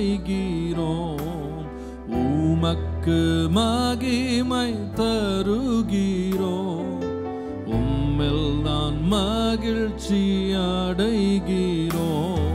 அடைகிறோம். உமக்கு மகிமை தருகிறோம். உம்மில் நான் மகிழ்ச்சி அடைகிறோம்.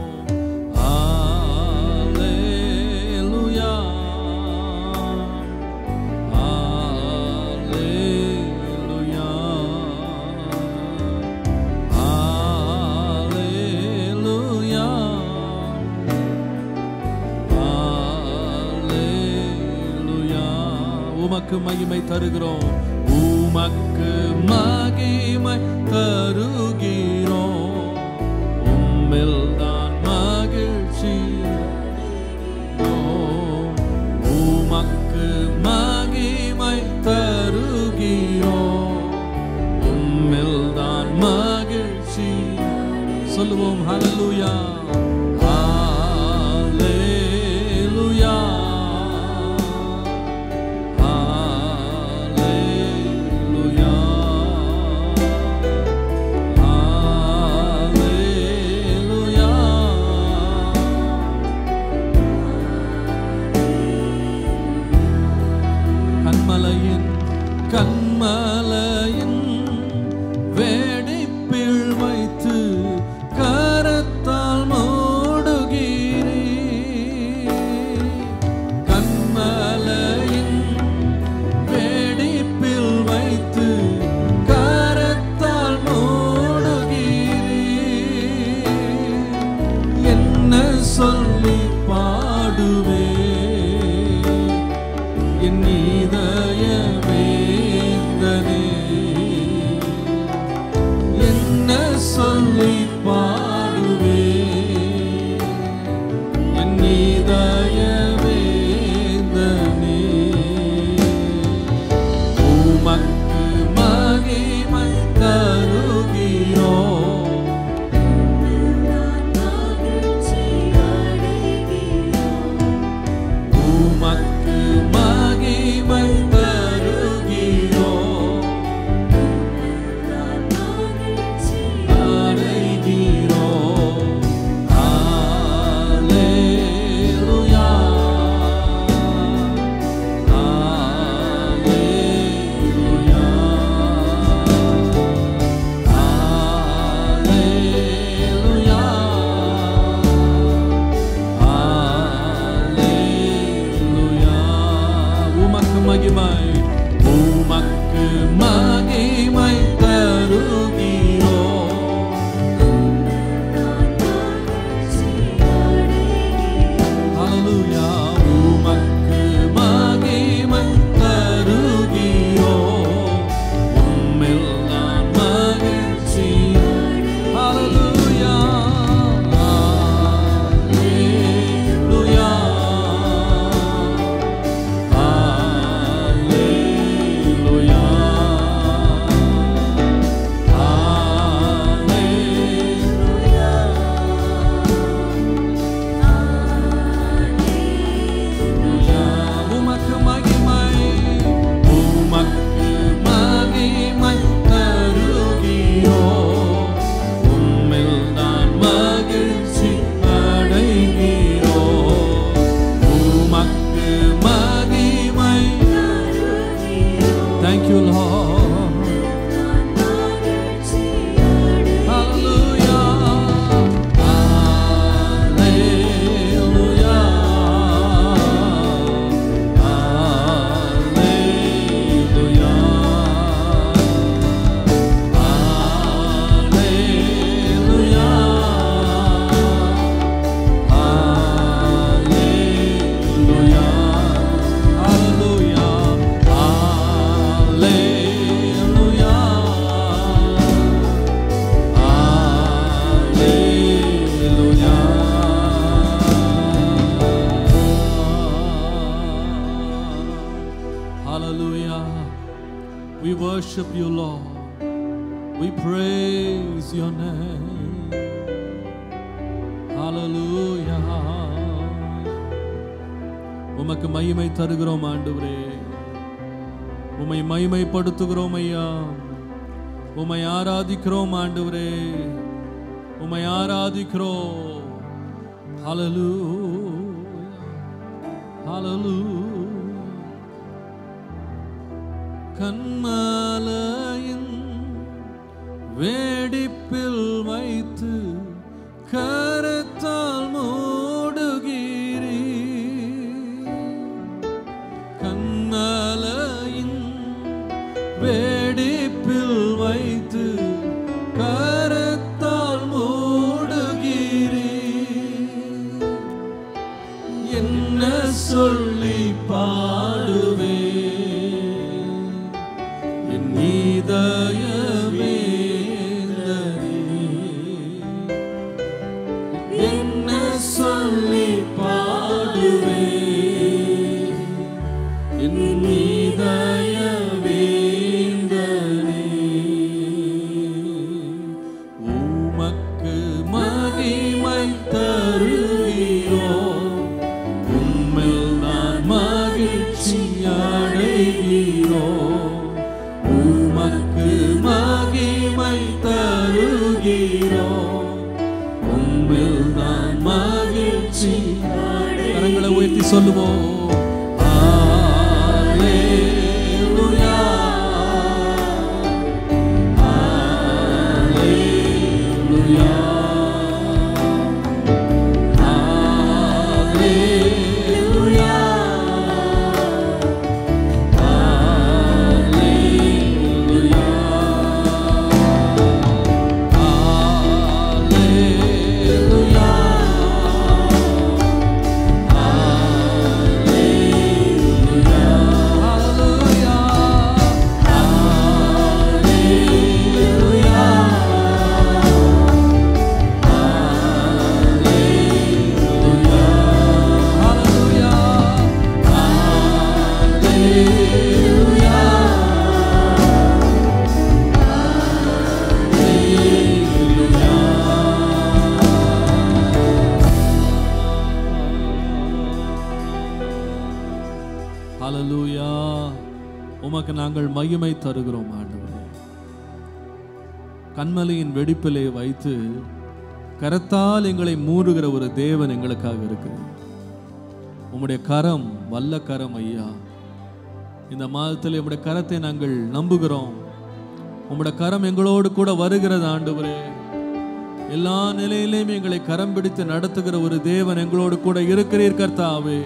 உமக்கு மகிமை தருகிறோம். உமக்கு மகிமை தருகிறோம். உம்மில் நான் மகிழ்ச்சி. உமக்கு மகிமை தருகிறோம். உம்மில் நான் மகிழ்ச்சி. சொல்லுவோம் ஹல்லேலூயா. கண்மலையின் வேடிப்பில் வைத்து கரத்தால் மூடுகிறீர். கண்மலையின் வேடிப்பில் வைத்து கரத்தால் மூடுகிறீர். என்ன சொல்லி பாடுவே என் இதயமே, என்ன சொல்லி பாடுவே என் இதயவேந்தனே. உமக்கு மகிமை தருகிறோம். உமக்கு மகிமை We worship you, Lord. We praise your name. Hallelujah. உமக்கு மகிமை தருகிறோம் ஆண்டவரே. உம்மை மகிமைப்படுத்துகிறோம் ஐயா. உம்மை ஆராதிக்கிறோம் ஆண்டவரே. உம்மை ஆராதிக்கிறோம். Hallelujah. கண்மலையின் வேடிப்பில் வைத்து கரத்தால் மூடுகிறீ. கண்மலையின் வேடிப்பில் வைத்து கரத்தால் மூடுகிறீ. என்ன சொல்லி பாடுவே என் இதயமே, என்ன சொல்லி பாடுவே என் இதயமே. உமக்கு மகிமை தருகிறோம், உம்மில் நான் மகிழ்ச்சி அடைகிறோம். உமக்கு மகிமை தருகிறோம், உம்மில் நான் மகிழ்ச்சி அடைகிறோம். கரங்களை உயர்த்தி சொல்லுவோம். ஹல்லேலூயா. உமக்கு நாங்கள் மகிமை தருகிறோம் ஆண்டவரே. கண்மலையின் வெடிப்பிலே வைத்து கரத்தால் எங்களை மூடுகிற ஒரு தேவன் எங்களுக்காக இருக்கிறார். உம்முடைய கரம் வல்ல கரம் ஐயா. இந்த மாதத்தில் உம்முடைய கரத்தை நாங்கள் நம்புகிறோம். உம்முடைய கரம் எங்களோடு கூட வருகிறது ஆண்டவரே. எல்லா நிலையிலையும் எங்களை கரம் பிடித்து நடத்துகிற ஒரு தேவன் எங்களோடு கூட இருக்கிறீர் கர்த்தாவே.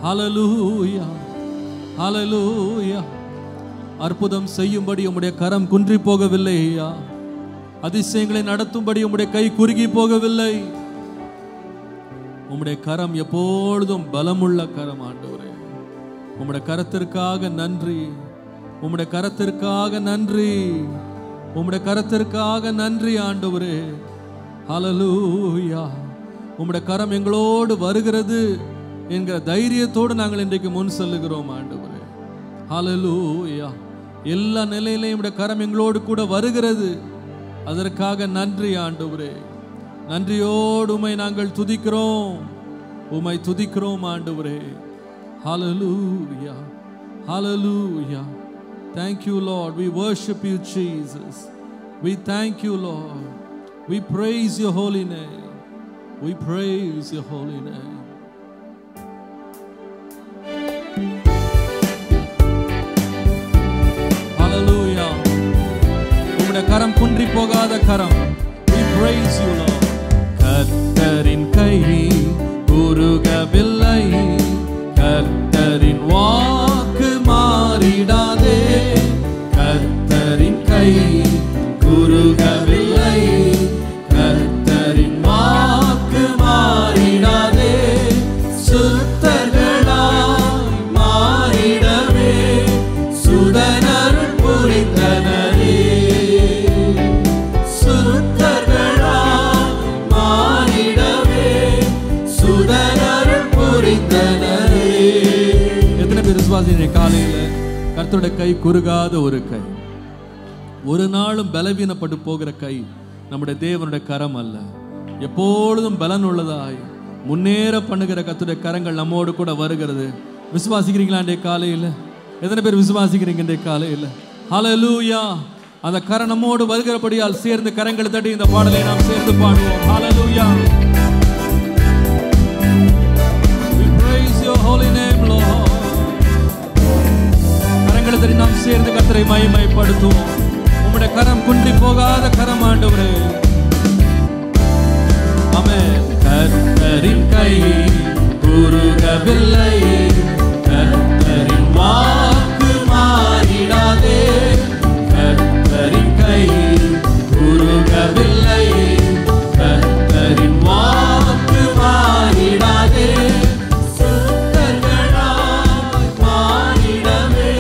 ஹல்லேலூயா, ஹல்லேலூயா. அற்புதம் செய்யும்படி உம்முடைய கரம் குன்றி போகவில்லை ஐயா. அதிசயங்களை நடத்தும்படி உம்முடைய கை குறுகி போகவில்லை. உம்முடைய கரம் எப்பொழுதும் பலமுள்ள கரம் ஆண்டவரே. உம்முடைய கரத்திற்காக நன்றி, உம்முடைய கரத்திற்காக நன்றி, உம்முடைய கரத்திற்காக நன்றி ஆண்டவரே. ஹல்லேலூயா. உம்முடைய கரம் எங்களோடு வருகிறது என்கிற தைரியத்தோடு நாங்கள் இன்றைக்கு முன் செல்லுகிறோம் ஆண்டவரே. ஹல்லேலூயா. எல்லா நிலையிலையும் உம்முடைய கரம் எங்களோடு கூட வருகிறது. அதற்காக நன்றி ஆண்டவரே. நன்றியோடு உம்மை நாங்கள் துதிக்கிறோம், உம்மை துதிக்கிறோம் ஆண்டவரே. ஹல்லேலூயா, ஹல்லேலூயா. Thank you Lord. We worship you Jesus. We thank you Lord. We praise your holy name. We praise your holy name. Hallelujah. உம்முடைய கரம் குன்றி போகாத கரம். We praise you Lord. கர்த்தரின் கை குறுகவில்லை, கர்த்தரின் வாக்கு மாறிடாதே. கர்த்தரின் கை குறுகவில்லை, கர்த்தரின் வாக்கு மாறிடாதே. சுத்தர்களாய் மாறிடவே சுதனருள் புரிந்தனரே. சுத்தர்களாய் மாறிடவே சுதனருள் புரிந்தனரே. எத்தனை பேர் விசுவாசிக்கிறீங்க காலையில கர்த்தருடைய கை குறுகாத ஒரு கை, ஒரு நாளும் பலவீனப்பட்டு போகிற கை நம்முடைய தேவனுடைய கரம் அல்ல. எப்பொழுதும் பலன் உள்ளதாய் முன்னேற பண்ணுகிற கர்த்தருடைய கரங்கள் நம்மோடு கூட வருகிறது. விசுவாசிக்கிறீங்களா இன்றைய காலையில்? எத்தனை பேர் விசுவாசிக்கிறீங்க இன்றைய காலையில்? ஹல்லேலூயா. அந்த கரம் நம்மோடு வருகிறபடியால் சேர்ந்து கரங்களை தட்டி இந்த பாடலை நாம் சேர்ந்து பாடுவோம். ஹல்லேலூயா. We praise your holy name. மகிமைப்படுத்துவோம். உம்முடைய கரம் குன்றி போகாத கரம் ஆண்டவரே. ஆமென். கர்த்தரின் கை குறுகவில்லை, கர்த்தரின் வாக்கு மாறிடாதே. கர்த்தரின் கை குறுகவில்லை, கர்த்தரின் வாக்கு மாறிடாதே. சுத்தர்களாய் மாறிடவே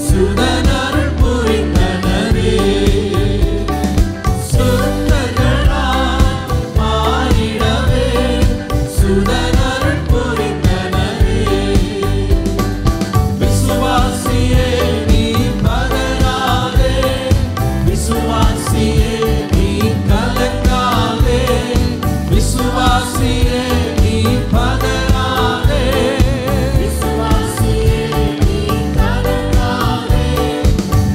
சுதனருள் புரிந்தனரே. சுத்தர்களாய் மாறிடவே சுதனருள் புரிந்தனரே. விசுவாசியே நீ பதறாதே, விசுவாசியே நீ கலங்காதே, விசுவாசியே நீ பதறாதே, விசுவாசியே நீ கலங்காதே.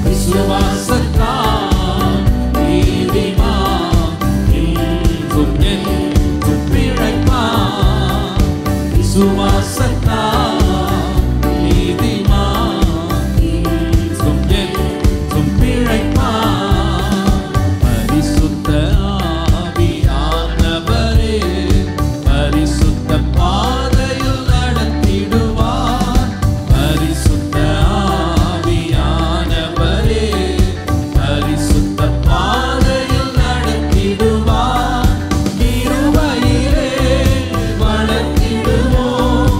விசுவாசத்தால் நீதிமான் என்றும் என்றும் பிழைப்பான். விசுவாசத்தால் நீதிமான் என்றும் என்றும் பிழைப்பான். பரிசுத்த ஆவியானவரே பரிசுத்த பாதையில் நடத்திடுவார். பரிசுத்த ஆவியானவரே பரிசுத்த பாதையில் நடத்திடுவார். கிருபையிலே வளர்த்திடுவோம்,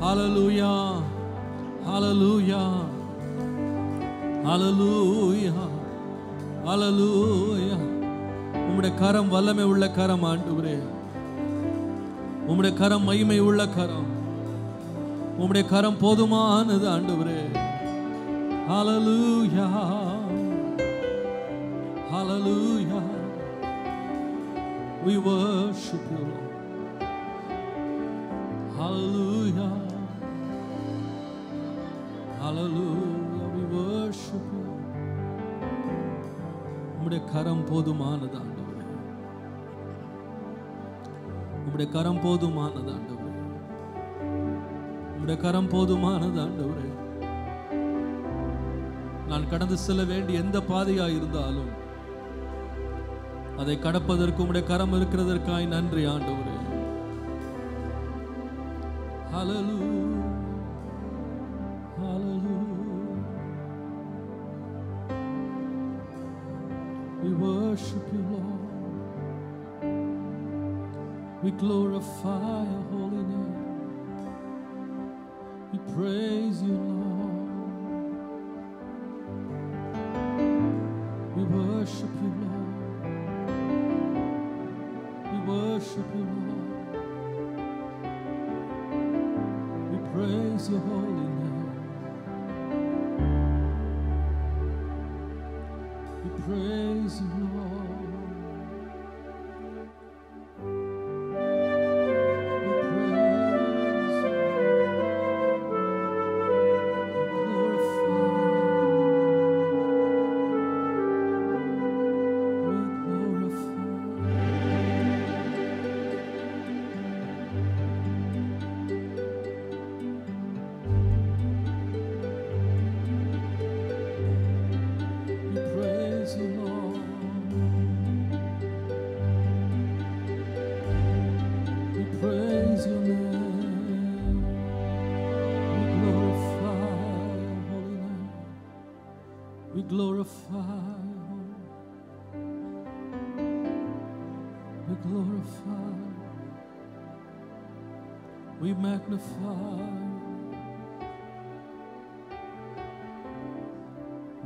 Hallelujah. Hallelujah. Hallelujah. Hallelujah. உம்முடைய கரம் வல்லமை உள்ள கரம் ஆண்டவரே. உம்முடைய கரம் மகிமை உள்ள கரம். உம்முடைய கரம் போதுமானது ஆண்டவரே. Hallelujah. Hallelujah. We worship you, Lord. Hallelujah. Hallelujah. We worship you. உம்முடைய கரம் போதுமானது ஆண்டவரே. உம்முடைய கரம் போதுமானது ஆண்டவரே. உம்முடைய கரம் போதுமானது ஆண்டவரே. நான் கடந்து செல்ல வேண்டிய எந்த பாதையா இருந்தாலும் அதை கடப்பதற்கு உம்முடைய கரம் இருக்கிறதற்காய் நன்றி ஆண்டவரே. Hallelujah. Hallelujah. We worship you, Lord. We glorify your holy name. We praise you, Lord. We worship you, Lord. We worship you, Lord. We praise your holy name. We praise you, Lord. We praise you. We glorify. We glorify. We praise you, Lord. We praise your name. We glorify your holy name. We glorify. We glorify. We magnify.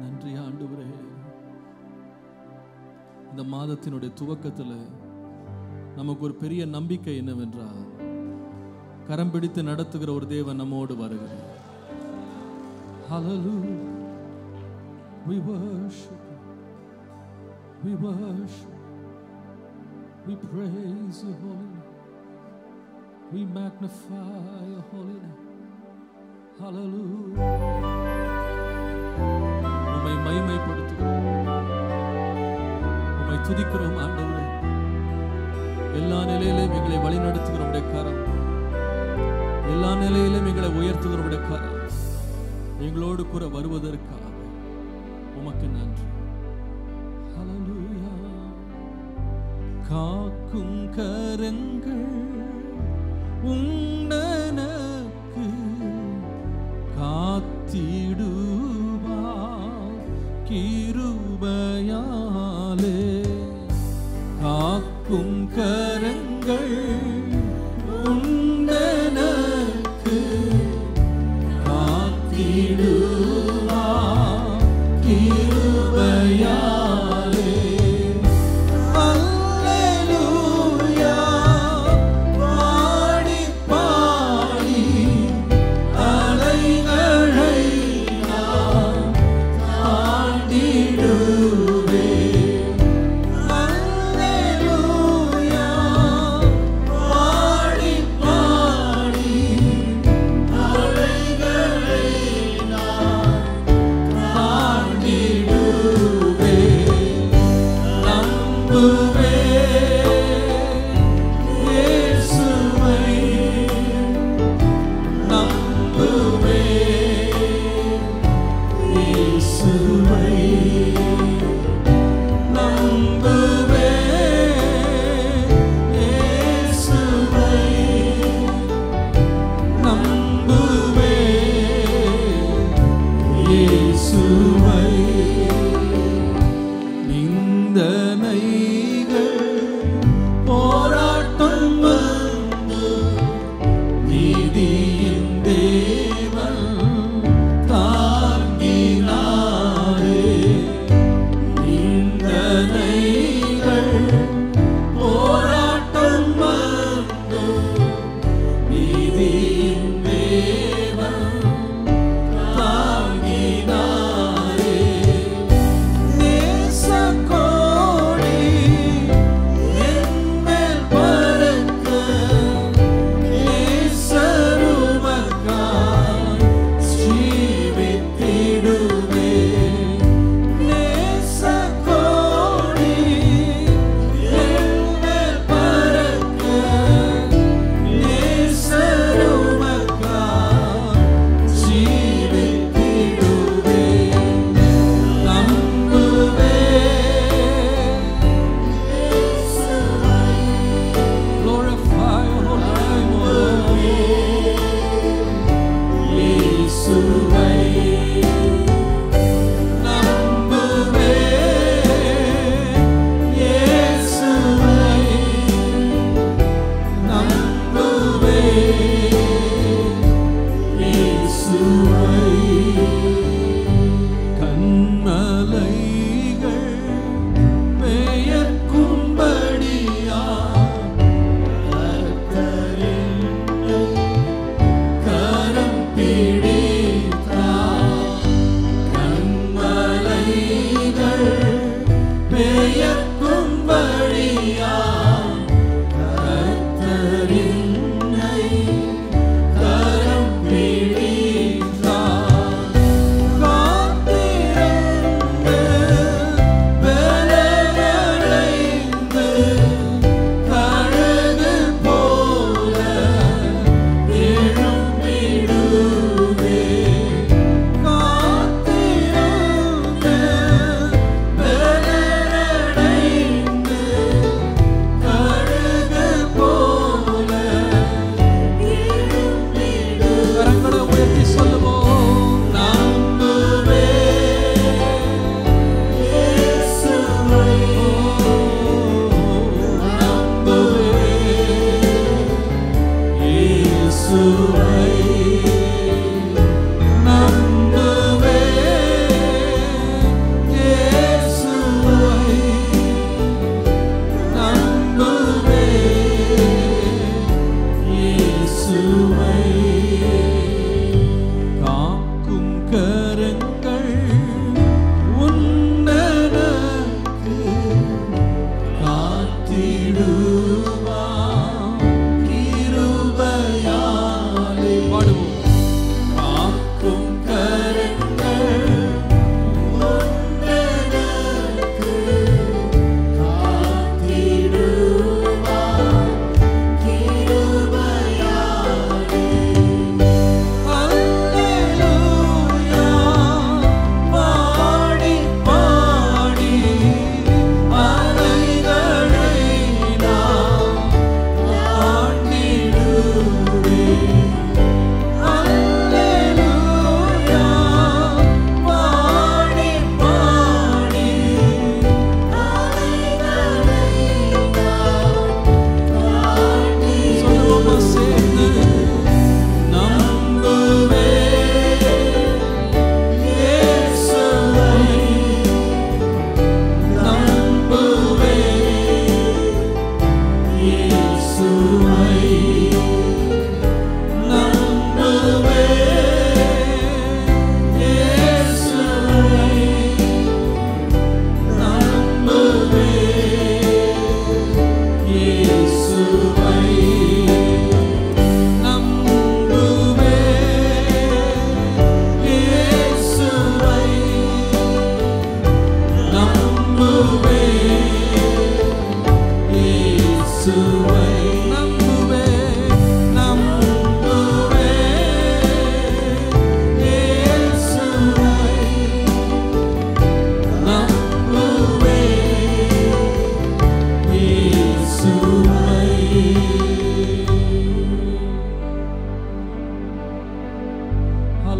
நன்றி ஆண்டவரே. இந்த மாதத்தினுடைய துவக்கத்தில் நமக்கு ஒரு பெரிய நம்பிக்கை என்னவென்றால் கரம் பிடித்து நடத்துகிற ஒரு தேவன் நம்மோடு வருகிறார். Hallelujah. We worship you. We worship. We praise your holy name. We magnify your holy name. Hallelujah. உம்மை மகிமைப்படுத்துகிறோம். உம்மை துதிக்கிறோம் ஆண்டவரே. எல்லா நிலையிலும் எங்களை வழிநடத்துகிற உம்முடைய கரம், எல்லா நிலையிலும் எங்களை உயர்த்துகிற உம்முடைய கரம் எங்களோடு கூட வருவதற்காக உமக்கு நன்றி. ஹல்லேலூயா. காக்கும் கரங்கள் உன்னனக்கு காத்திடுவார் கிருபையாலே. காக்கும் கரங்கள் உன்னனக்கு காத்திடுவார் கிருபையாலே. அல்லேலூயா. பாடி பாடி அலைகளை நான் தாண்டிடுவேன். அல்லேலூயா. பாடி பாடி அலைகளை நான் தாண்டிடுவேன். நம்புவேன் இயேசுவை. நம்புவேன் இயேசுவை. நம்புவேன் இயேசுவை. நம்புவேன் இயேசுவை. நிந்தனைகள் போராட்டம் வந்து நீதியின்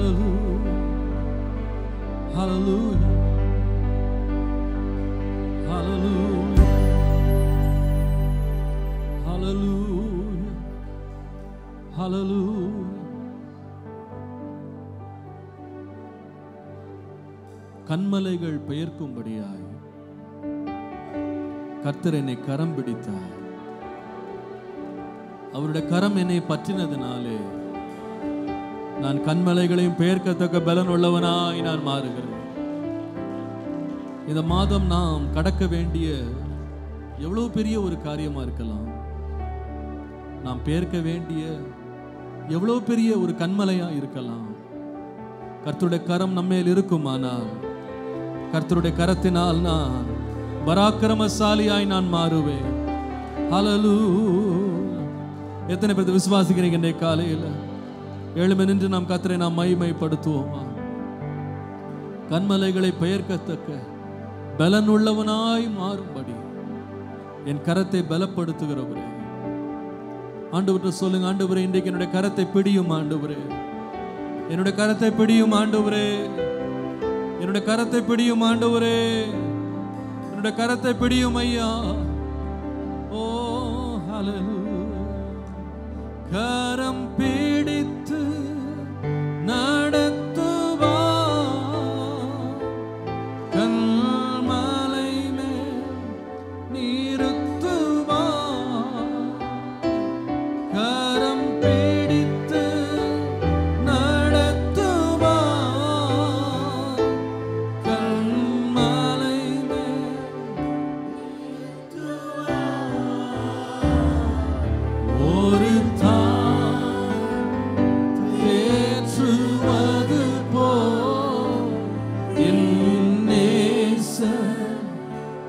Hallelujah. Hallelujah. Hallelujah. Hallelujah. Hallelujah. கன்மலைகள் பெயர்க்கும்படியாய் கர்த்தர் என்னை கரம் பிடித்தார். அவருடைய கரம் என்னை பற்றினதினாலே நான் கன்மலைகளையும் பெயர்க்கத்தக்க பலன் உள்ளவனாய் நான் மாறுகிறேன். இந்த மாதம் நாம் கடக்க வேண்டிய எவ்வளவு பெரிய ஒரு காரியமா இருக்கலாம். நாம் பெயர்க்க வேண்டிய எவ்வளவு பெரிய ஒரு கன்மலையா இருக்கலாம். கர்த்தருடைய கரம் நம்மேல் இருக்குமானால், கர்த்தருடைய கரத்தினால் நான் பராக்கிரமசாலியாய் நான் மாறுவேன். ஹல்லேலூயா. எத்தனை பேர் விசுவாசிக்கிறீங்க? இன்றைய காலையில் எழும்பி நின்று நாம் கர்த்தரை நாம் மகிமைப்படுத்துவோமா? கன்மலைகளை பெயர்க்கத்தக்க பலன் உள்ளவனாய் மாறும்படி என் கரத்தை பலப்படுத்துகிறவரே, ஆண்டவரே சொல்லுங்க. ஆண்டவரே, இன்றைக்கு என்னுடைய கரத்தை பிடியும் ஆண்டவரே, என்னுடைய கரத்தை பிடியும் ஆண்டவரே, என்னுடைய கரத்தை பிடியும் ஆண்டவரே, என்னுடைய கரத்தை பிடியும் ஐயா. ஓ ஹல்லேலூயா. கரம் பிடித்து நடத்துவா, கன்மலை மேல் நிறுத்துவா. கரம் பிடித்து நடத்துவா, கன்மலை மேல் நிறுத்துவா. ஒரு தேற்றுவது போல் என் நேசர்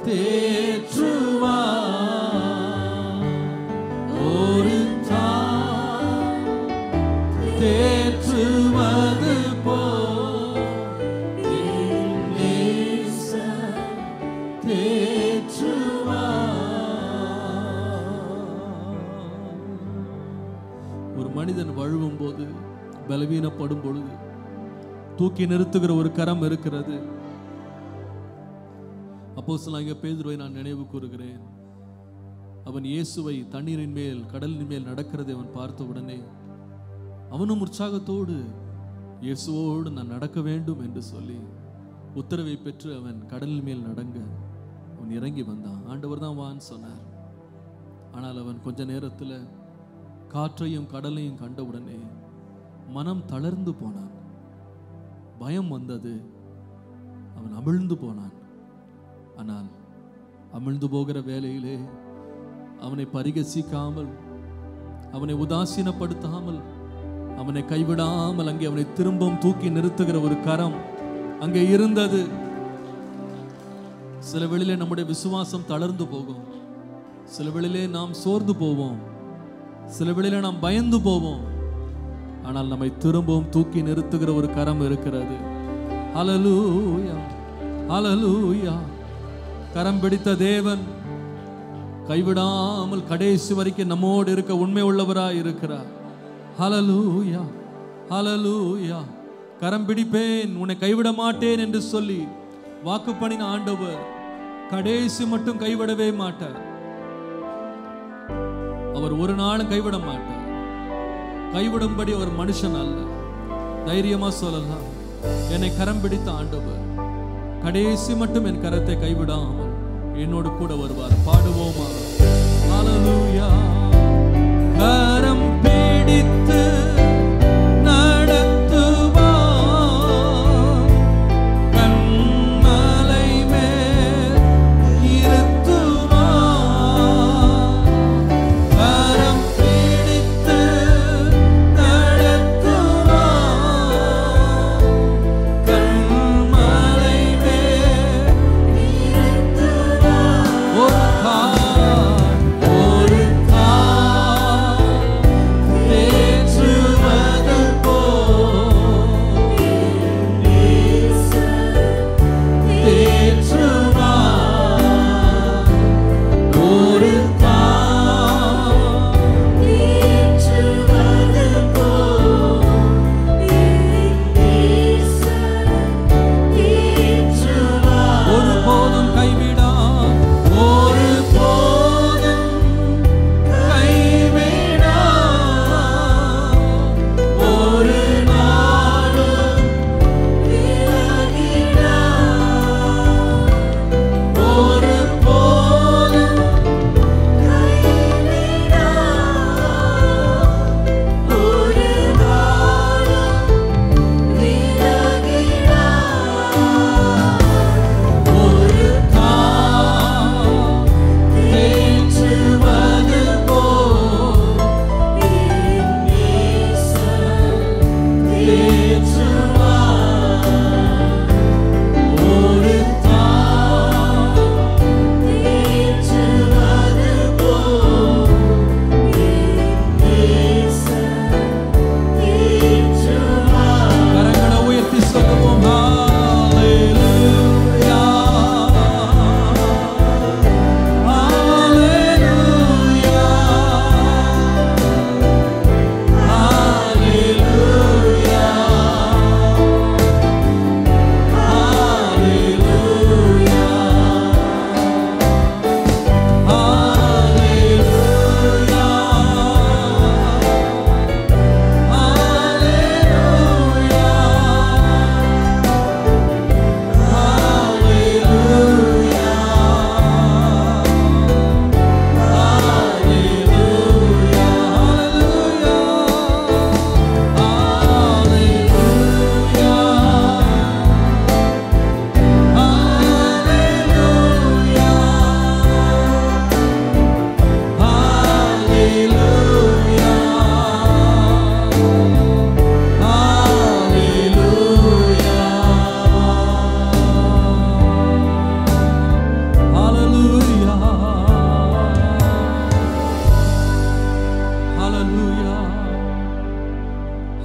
தேற்றுவா. ஒரு தேற்றுவது போல் என் நேசர் தேற்றுவா. ஒரு மனிதன் வழுவும் போது, பலவீனப்படும் பொழுது தூக்கி நிறுத்துகிற ஒரு கரம் இருக்கிறது. அப்போஸ்தலனாகிய பேதுருவை நான் நினைவு கூறுகிறேன். அவன் இயேசுவை தண்ணீரின் மேல், கடலின் மேல் நடக்கிறதை அவன் பார்த்த உடனே அவனும் உற்சாகத்தோடு இயேசுவோடு நான் நடக்க வேண்டும் என்று சொல்லி உத்தரவை பெற்று அவன் கடலின் மேல் நடங்க அவன் இறங்கி வந்தான். ஆண்டவர் தான் வான்னு சொன்னார். ஆனால் அவன் கொஞ்ச நேரத்தில் காற்றையும் கடலையும் கண்டவுடனே மனம் தளர்ந்து போனான். பயம் வந்தது. அவன் அமிழ்ந்து போனான். ஆனால் அமிழ்ந்து போகிற வேளையிலே அவனை பரிகசிக்காமல், அவனை உதாசீனப்படுத்தாமல், அவனை கைவிடாமல் அங்கே அவனை திரும்பவும் தூக்கி நிறுத்துகிற ஒரு கரம் அங்கே இருந்தது. சில வேளையிலே நம்முடைய விசுவாசம் தளர்ந்து போகும். சில வேளையிலே நாம் சோர்ந்து போவோம். சில வேளையிலே நாம் பயந்து போவோம். ஆனால் நம்மை திரும்பவும் தூக்கி நிறுத்துகிற ஒரு கரம் இருக்கிறது. ஹல்லேலூயா, ஹல்லேலூயா. கரம் பிடித்த தேவன் கைவிடாமல் கடைசி வரைக்கும் நம்மோடு இருக்க உண்மை உள்ளவராய் இருக்கிறார். ஹல்லேலூயா, ஹல்லேலூயா. கரம் பிடிப்பேன், உன்னை கைவிட மாட்டேன் என்று சொல்லி வாக்கு பண்ணின ஆண்டவர் கடைசி மட்டும் கைவிடவே மாட்டார். அவர் ஒரு நாளும் கைவிட மாட்டார். கைவிடும்படி ஒரு மனுஷன் அல்ல. தைரியமா சொல்லலாம், என்னை கரம் பிடித்த ஆண்டவர் கடைசி மட்டும் என் கரத்தை கைவிடாமல் என்னோடு கூட வருவார். பாடுவோமா? ஹல்லேலூயா. கரம் பிடித்து நடத்துவா, கன்மலை மேல் நிறுத்துவா. கரம் பிடித்து நடத்துவா, கன்மலை மேல் நிறுத்துவா. ஒரு கால் தேற்று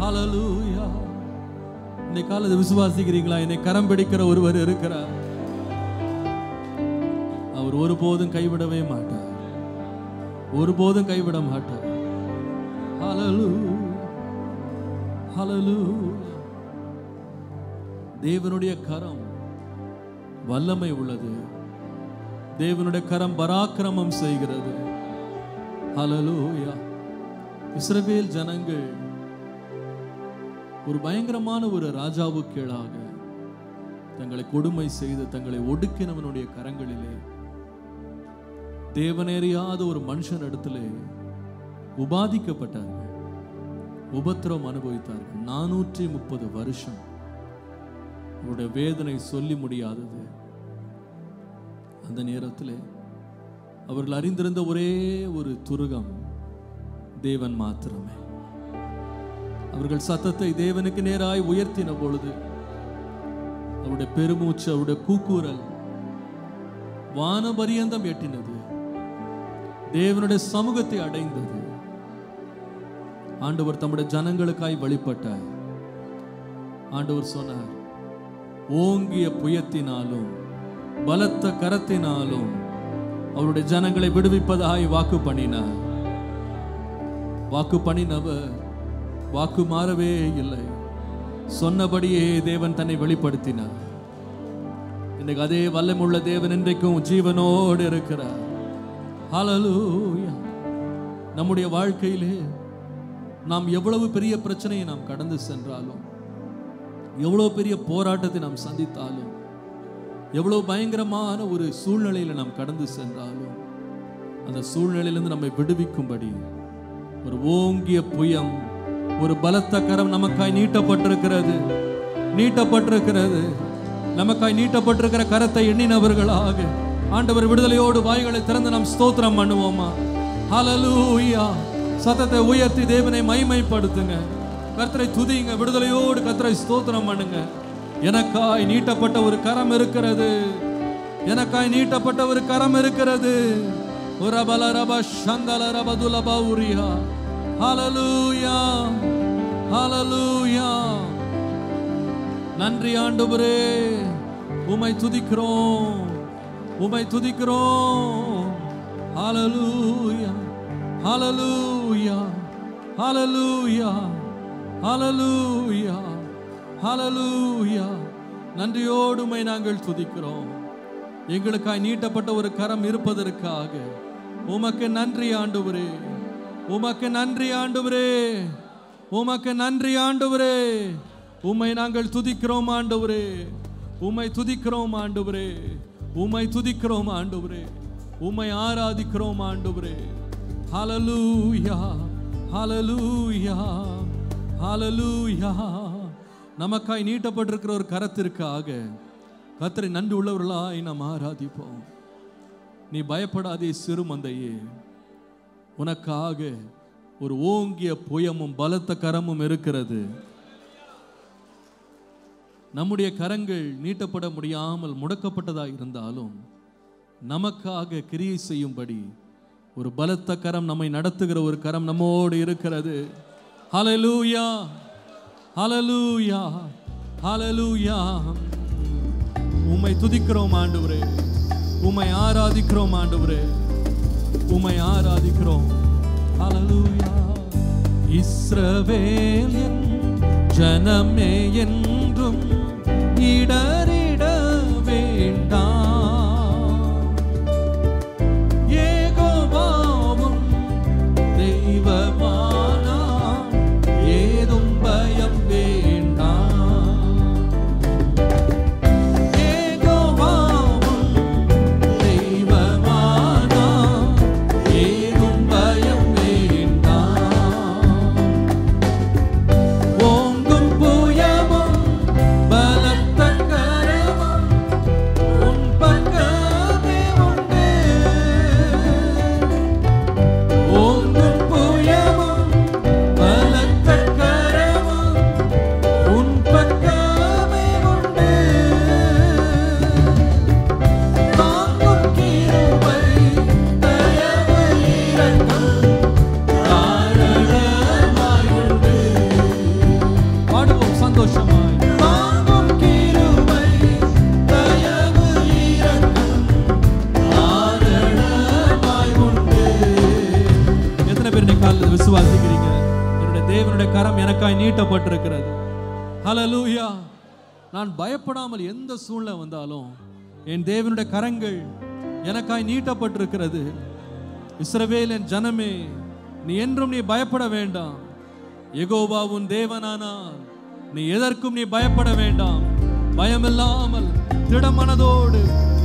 ஹல்லேலூயா. இன்னைக்கு காலையில விசுவாசிக்கிறீங்களா? என்னை கரம் பிடிக்கிற ஒருவர் இருக்கிறார். அவர் ஒருபோதும் கைவிடவே மாட்டார், ஒருபோதும் கைவிட மாட்டார். ஹல்லேலூயா, ஹல்லேலூயா. தேவனுடைய கரம் வல்லமை உள்ளது. தேவனுடைய கரம் பராக்கிரமம் செய்கிறது. ஹல்லேலூயா. இஸ்ரவேல் ஜனங்கள் ஒரு பயங்கரமான ஒரு ராஜாவுக்கு கீழாக தங்களை கொடுமை செய்து தங்களை ஒடுக்கினவனுடைய கரங்களிலே தேவனேறியாத ஒரு மனுஷன் இடத்திலே உபாதிக்கப்பட்டார்கள், உபத்திரம் அனுபவித்தார்கள். 430 வருஷம் அவருடைய வேதனை சொல்லி முடியாதது. அந்த நேரத்தில் அவர்கள் அறிந்திருந்த ஒரே ஒரு துருகம் தேவன் மாத்திரமே. அவர்கள் சத்தத்தை தேவனுக்கு நேராய் உயர்த்தின பொழுது அவருடைய பெருமூச்சு, அவருடைய கூக்குரல் வானபரியந்தம் எட்டினது, தேவனுடைய சமூகத்தை அடைந்தது. ஆண்டவர் தம்முடைய ஜனங்களுக்காய் வழிபட்டார். ஆண்டவர் சொன்னார், ஓங்கிய புயத்தினாலும் பலத்த கரத்தினாலும் அவருடைய ஜனங்களை விடுவிப்பதாய் வாக்கு பண்ணினார். வாக்கு பண்ணினவர் வாக்கு மாறவே இல்லை. சொன்னபடியே தேவன் தன்னை வெளிப்படுத்தினார். இன்னைக்கு அதே வல்லமுள்ள தேவன் இன்றைக்கும் ஜீவனோடு இருக்கிறார். ஹல்லேலூயா. நம்முடைய வாழ்க்கையிலே நாம் எவ்வளவு பெரிய பிரச்சனையை நாம் கடந்து சென்றாலும், எவ்வளவு பெரிய போராட்டத்தை நாம் சந்தித்தாலும், எவ்வளவு பயங்கரமான ஒரு சூழ்நிலையில நாம் கடந்து சென்றாலும், அந்த சூழ்நிலையிலிருந்து நம்மை விடுவிக்கும்படி ஒரு ஓங்கிய புயம், ஒரு பலத்த கரம் நமக்காய் நீட்டப்பட்டிருக்கிறது, நீட்டப்பட்டிருக்கிறது. நமக்காய் நீட்டப்பட்டிருக்கிற கரத்தை எண்ணினவர்களாக ஆண்டவர் விடுதலையோடு வாய்களை திறந்து நாம் ஸ்தோத்திரம் பண்ணுவோமா? ஹல்லேலூயா. சத்தத்தை உயர்த்தி தேவனை மகிமைப்படுத்துங்க, கர்த்தரை துதிங்க, விடுதலையோடு கர்த்தரை ஸ்தோத்திரம் பண்ணுங்க. எனக்காய் நீட்டப்பட்ட ஒரு கரம் இருக்கிறது, எனக்காய் நீட்டப்பட்ட ஒரு கரம் இருக்கிறது. உரபல ரப ஷந்தல ரபதுலப உரியா. ஹல்லேலூயா, ஹல்லேலூயா. நன்றி ஆண்டவரே, உம்மை துதிக்கிறோம், உம்மை துதிக்கிறோம். ஹல்லேலூயா, ஹல்லேலூயா, ஹல்லேலூயா, ஹல்லேலூயா, ஹல்லேலூயா. நன்றியோடு உம்மை நாங்கள் துதிக்கிறோம். எங்களுக்காய் நீட்டப்பட்ட ஒரு கரம் இருப்பதற்காக உமக்கு நன்றி ஆண்டவரே, உமக்கு நன்றி ஆண்டவரே, உமக்கு நன்றி ஆண்டவரே. உம்மை நாங்கள் துதிக்கிறோம் ஆண்டவரே, உம்மை துதிக்கிறோம் ஆண்டவரே, உம்மை துதிக்கிறோம் ஆண்டவரே, உம்மை ஆராதிக்கிறோம் ஆண்டவரே. ஹல்லேலூயா, ஹல்லேலூயா, ஹல்லேலூயா. நமக்காய் நீட்டப்பட்டிருக்கிற ஒரு கரத்திற்காக கர்த்தரை நன்றி உள்ளவர்களாய் நாம் ஆராதிப்போம். நீ பயப்படாதே சிறு மந்தையே, உனக்காக ஒரு ஓங்கிய புயமும் பலத்த கரமும் இருக்கிறது. நம்முடைய கரங்கள் நீட்டப்பட முடியாமல் முடக்கப்பட்டதாக இருந்தாலும் நமக்காக கிரியை செய்யும்படி ஒரு பலத்த கரம், நம்மை நடத்துகிற ஒரு கரம் நம்மோடு இருக்கிறது. ஹல்லேலூயா, ஹல்லேலூயா, ஹல்லேலூயா. உம்மை துதிக்கிறோம் ஆண்டவரே, உம்மை ஆராதிக்கிறோம் ஆண்டவரே, உம்மை ஆராதிக்கிறோம். ஹல்லேலூயா. இஸ்ரவேல் என் ஜனமே என்றும் இடறிட வேண்டாம், யெகோவாவும் தெய்வமானார், ஏதும் பயம் வேண்டாம். யெகோவாவும் தெய்வமானார், ஏதும் பயம் வேண்டாம். ஓங்கும் புயமும் பலத்த இருக்கிறது. ஹல்லேலூயா. நான் பயப்படாமல் எந்த சூழ்நிலை வந்தாலும் என் தேவனுடைய கரங்கள் எனக்காய் நீட்டப்பட்டிருக்கிறது. இஸ்ரவேலின் ஜனமே, நீ என்றும் நீ பயப்பட வேண்டாம். யெகோவா உன் தேவனானால் நீ எதற்கும் நீ பயப்பட வேண்டாம். பயமில்லாமல் திடமனதோடு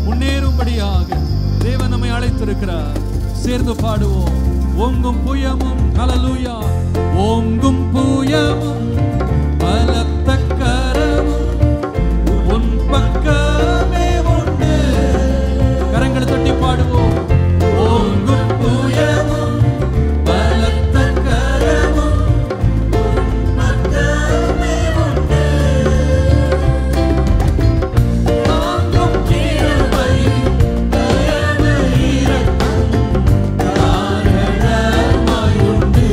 முன்னேறும்படியாக தேவன் நம்மை அழைத்திருக்கிறார். சேர்ந்து பாடுவோம். ஓங்கும் புயமும், ஹல்லேலூயா, ஓங்கும் புயமும் பலத்த கரமும் உன் பக்கமே உண்டு. கரங்களை தட்டி பாடுவோம். ஓங்கும் புயமும் பலத்த கரமும் உன் பக்கமே உண்டு. தாங்கும் கிருபை தயவு இரக்கம் தாராளமாய் உண்டு.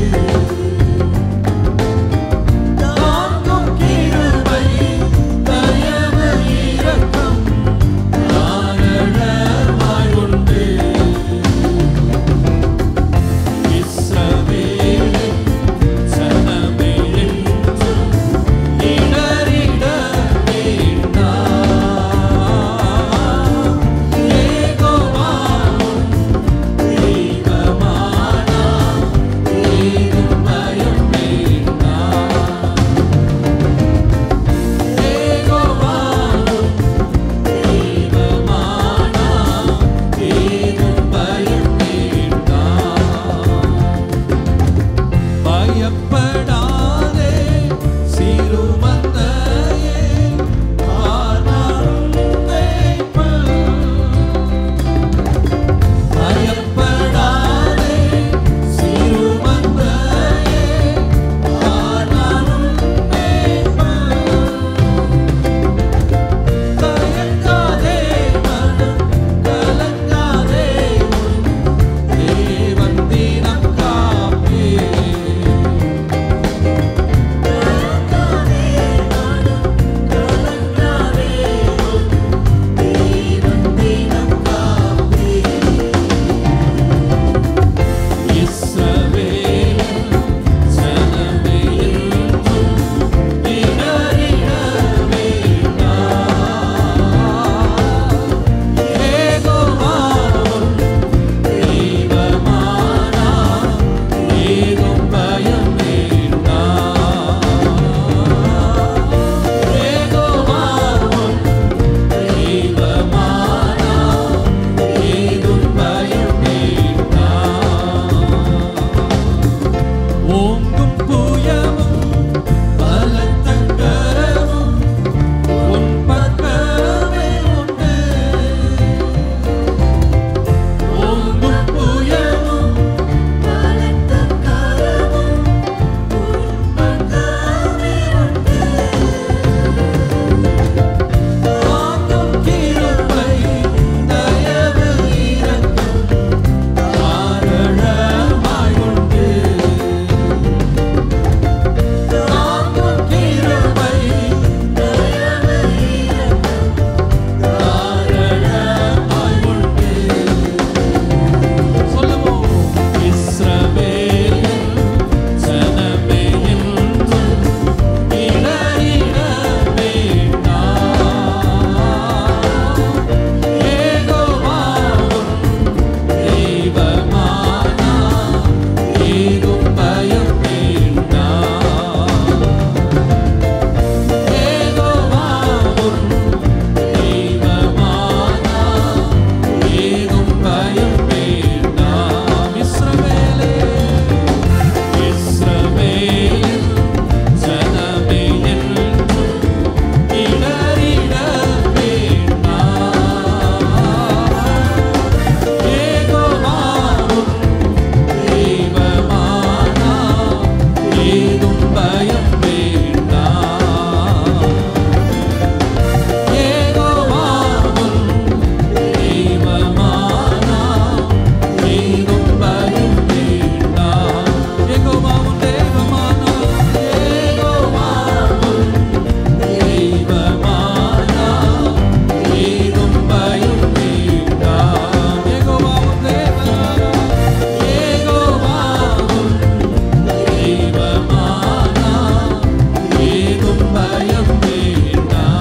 பயம் வேண்டாம்.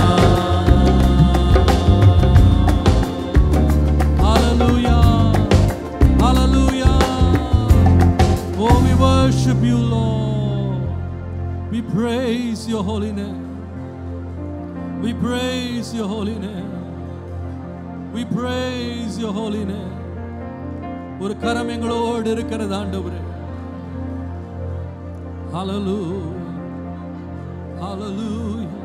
Hallelujah, hallelujah. Oh, we worship you, Lord. We praise your holy name. We praise your holy name. We praise your holy name. ஒரு கரம் எங்களோடு இருக்கிறது ஆண்டவரே. Hallelujah, hallelujah,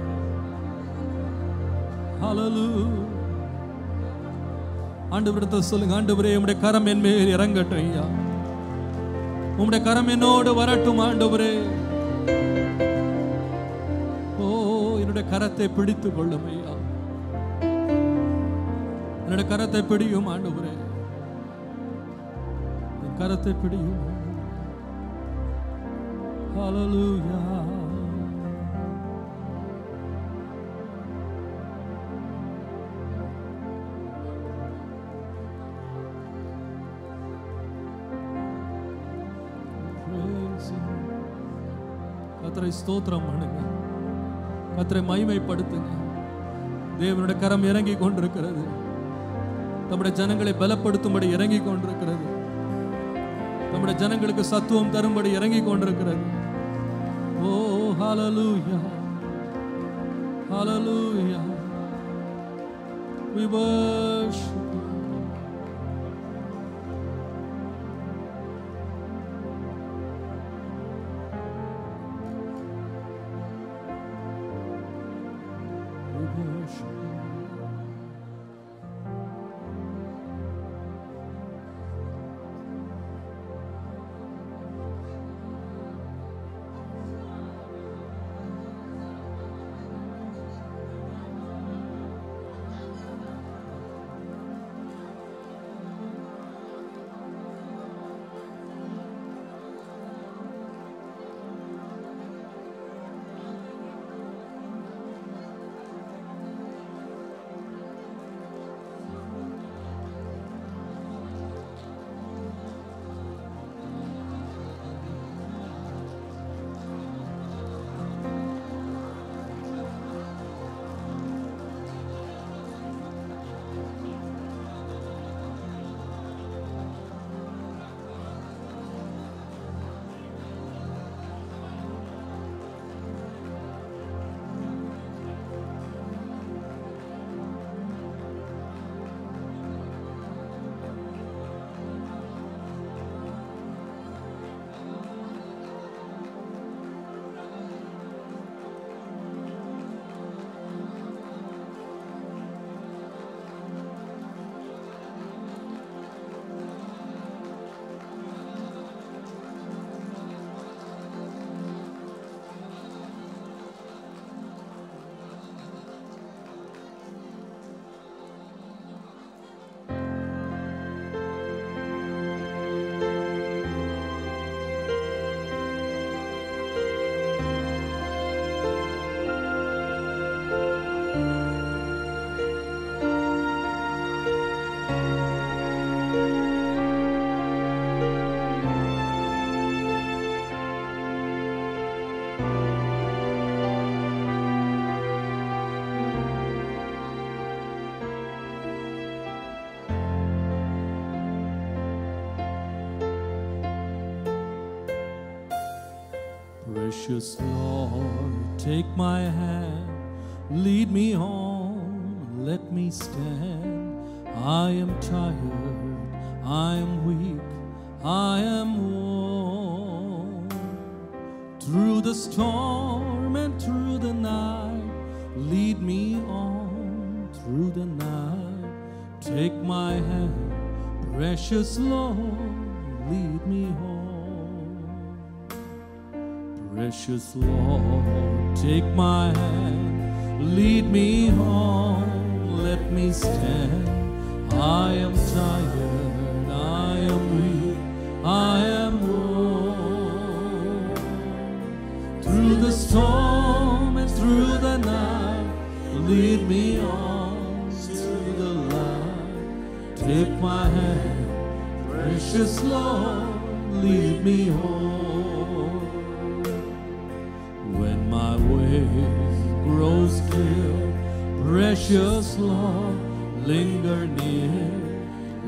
hallelujah. ஆண்டவரே சொல்லுங்க, ஆண்டவரே உம்முடைய கரம் என் மேல் இறங்கட்டும் ஐயா. உம்முடைய கரம் என்னோடு வரட்டும் ஆண்டவரே. ஓ, என்னுடைய கரத்தை பிடித்துக் கொள்ளும் ஐயா. என்னுடைய கரத்தை பிடியும் ஆண்டவரே. கரத்தை பிடியும். Hallelujah. கர்த்தரை ஸ்தோத்திரம் பண்ணுங்க. கர்த்தரை மகிமைப்படுத்துங்க. தேவனுடைய கரம் இறங்கி கொண்டிருக்கிறது. நம்முடைய ஜனங்களை பலப்படுத்தும்படி இறங்கி கொண்டிருக்கிறது. நம்முடைய ஜனங்களுக்கு சத்துவம் தரும்படி இறங்கி கொண்டிருக்கிறது. ஓ, ஹalleluya, hallelujah. We worship you. We worship you. Precious Lord, take my hand, lead me on, let me stand. I am tired, I am weak, I am worn. Through the storm and through the night, lead me on through the night. Take my hand, precious Lord, lead me home. Precious Lord, take my hand, lead me on, let me stand. I am tired, I am weak, I am worn. Through the storm and through the night, lead me on to the light. Take my hand, precious Lord, lead me home. When my way grows clear. Precious Lord, linger near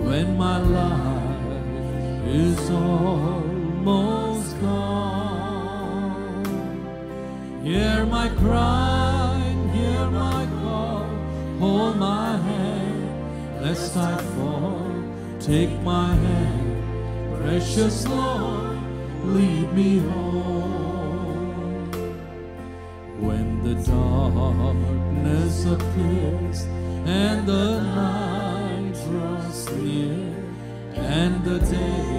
when my life is almost gone. Hear my cry, hear my call, hold my hand, lest I fall. Take my hand, precious Lord, lead me home. When the darkness appears and the night draws near, and the day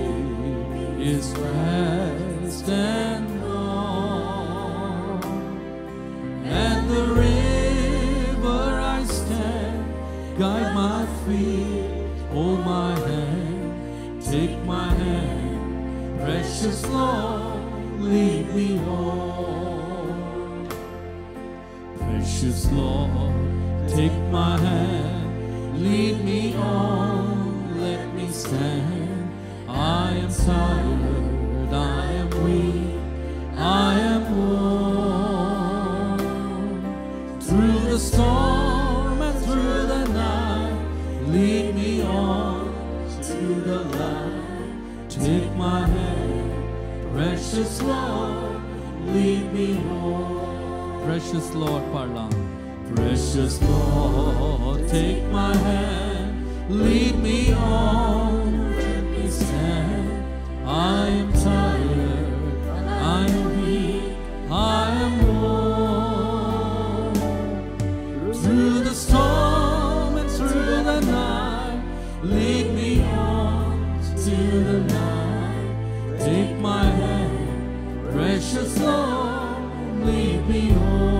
is past and gone, at the river I stand, guide my feet, hold my hand, take my hand, precious Lord, lead me home. Precious Lord, take my hand, lead me on, let me stand. I am tired, I am weak, I am worn. Through the storm and through the night, lead me on to the light. Take my hand, precious Lord, lead me home. Precious Lord, pardon. Precious Lord, take my hand, lead me on, let me stand. I am tired, I am weak, I am worn. Through the storm and through the night, lead me on to the light. Take my hand, precious Lord, lead me home.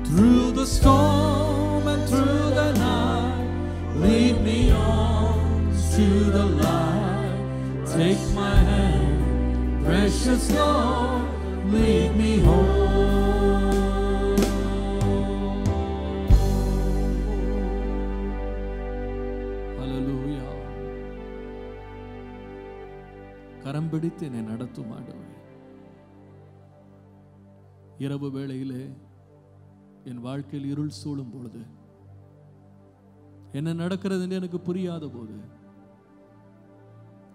Through the storm and through the night, lead me on to the light. Take my hand, precious Lord, lead me home. Hallelujah. கரம் பிடித்து என்னை நடத்தும் ஆண்டவரே. இரவு வேளையிலே என் வாழ்க்கையில் இருள் சூழும் பொழுது, என்ன நடக்கிறது என்று எனக்கு புரியாத போது,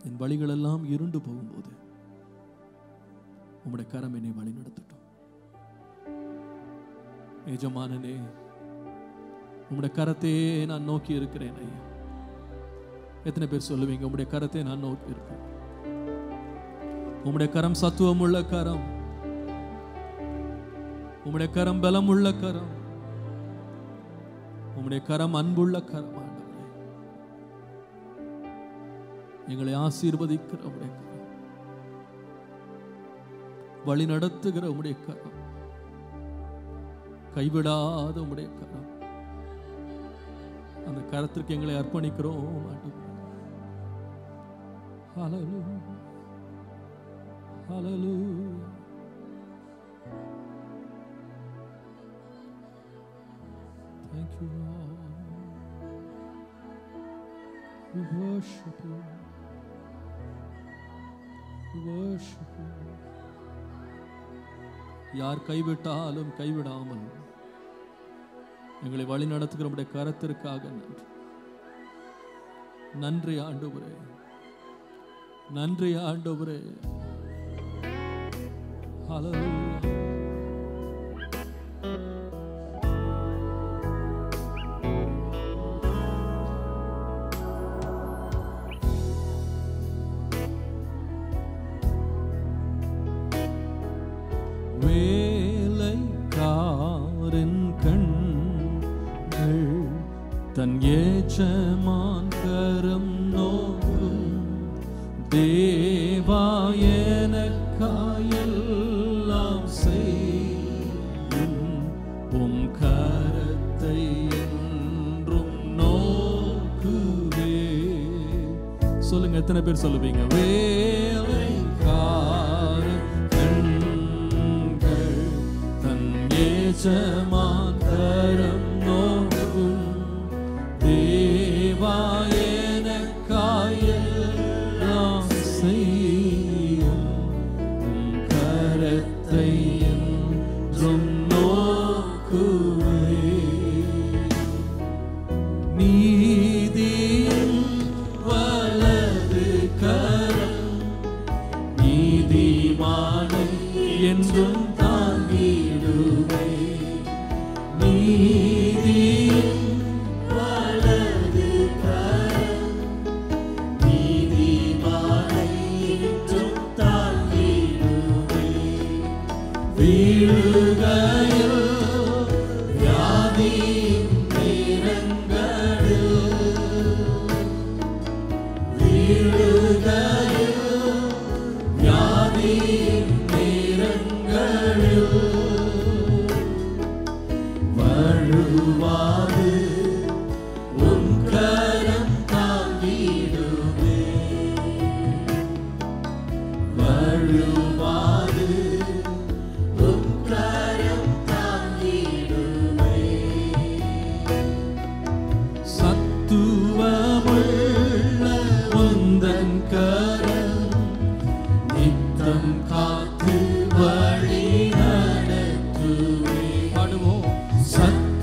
என் வழிகள் எல்லாம் இருண்டு போகும்போது, உம்முடைய கரம் என்னை வழி நடத்தட்டும். எஜமானனே, உம்முடைய கரத்தையே நான் நோக்கி இருக்கிறேன் ஐயா. எத்தனை பேர் சொல்லுவீங்க, உம்முடைய கரத்தை நான் நோக்கி இருக்கிறேன்? உம்முடைய கரம் சத்துவம் உள்ள கரம், உம்முடைய கரம் பலம் உள்ள கரம், உம்முடைய கரம் அன்புள்ள கரம். ஆண்டவரே, எங்களை ஆசீர்வதிக்கிற உம்முடைய கரம், வழி நடத்துகிற உம்முடைய கரம், கைவிடாத உம்முடைய கரம், அந்த கரத்திற்கு எங்களை அர்ப்பணிக்கிறோம் ஆண்டவரே. ஹல்லேலூயா, ஹல்லேலூயா. Thank you, Lord. We worship you. We worship you. யார் கைவிட்டாலும் கைவிடாமல் எங்களை வழி நடத்துகிற நம்முடைய கரத்திற்காக நன்றி. நன்றி ஆண்டவரே, நன்றி ஆண்டவரே. ஹல்லேலூயா. வேலைக்காரன் கண்கள் தன் ஏச்சமான் கரம் நோக்கும், தேவா எனக்காயெல்லாம் செய்யும், உம் கரத்தை என்றும் நோக்குவே. சொல்லுங்க, எத்தனை பேர் சொல்லுவீங்க? வேலைக்காரன் கண்கள் தன் ஏச்சமான் கரம் நோக்கும், தேவா எனக்காயெல்லாம் செய்யும், உம் கரத்தை என்றும்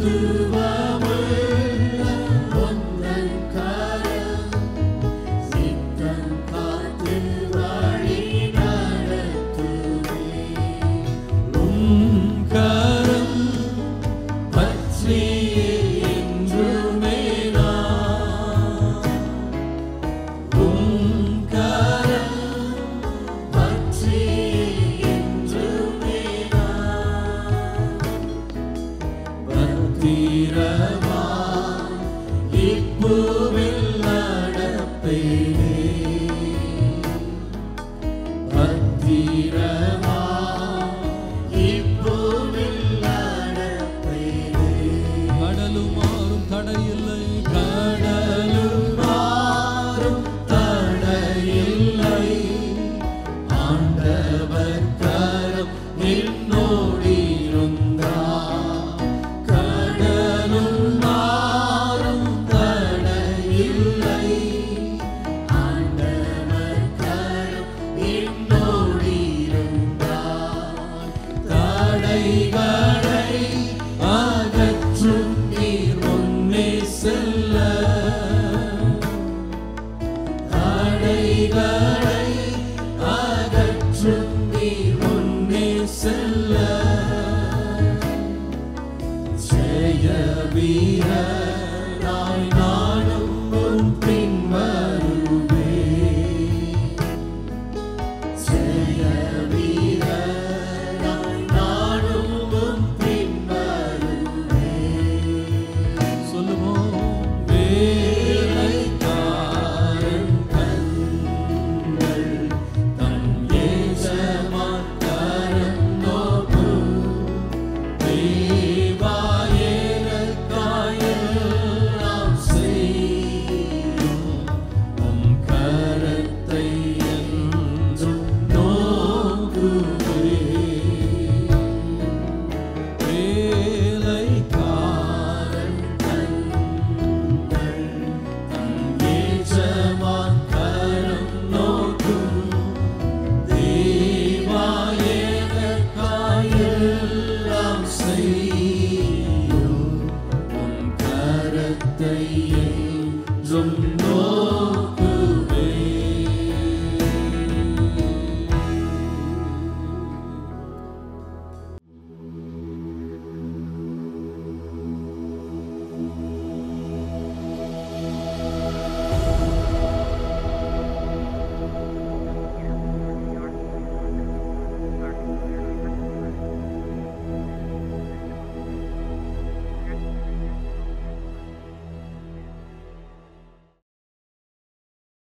Be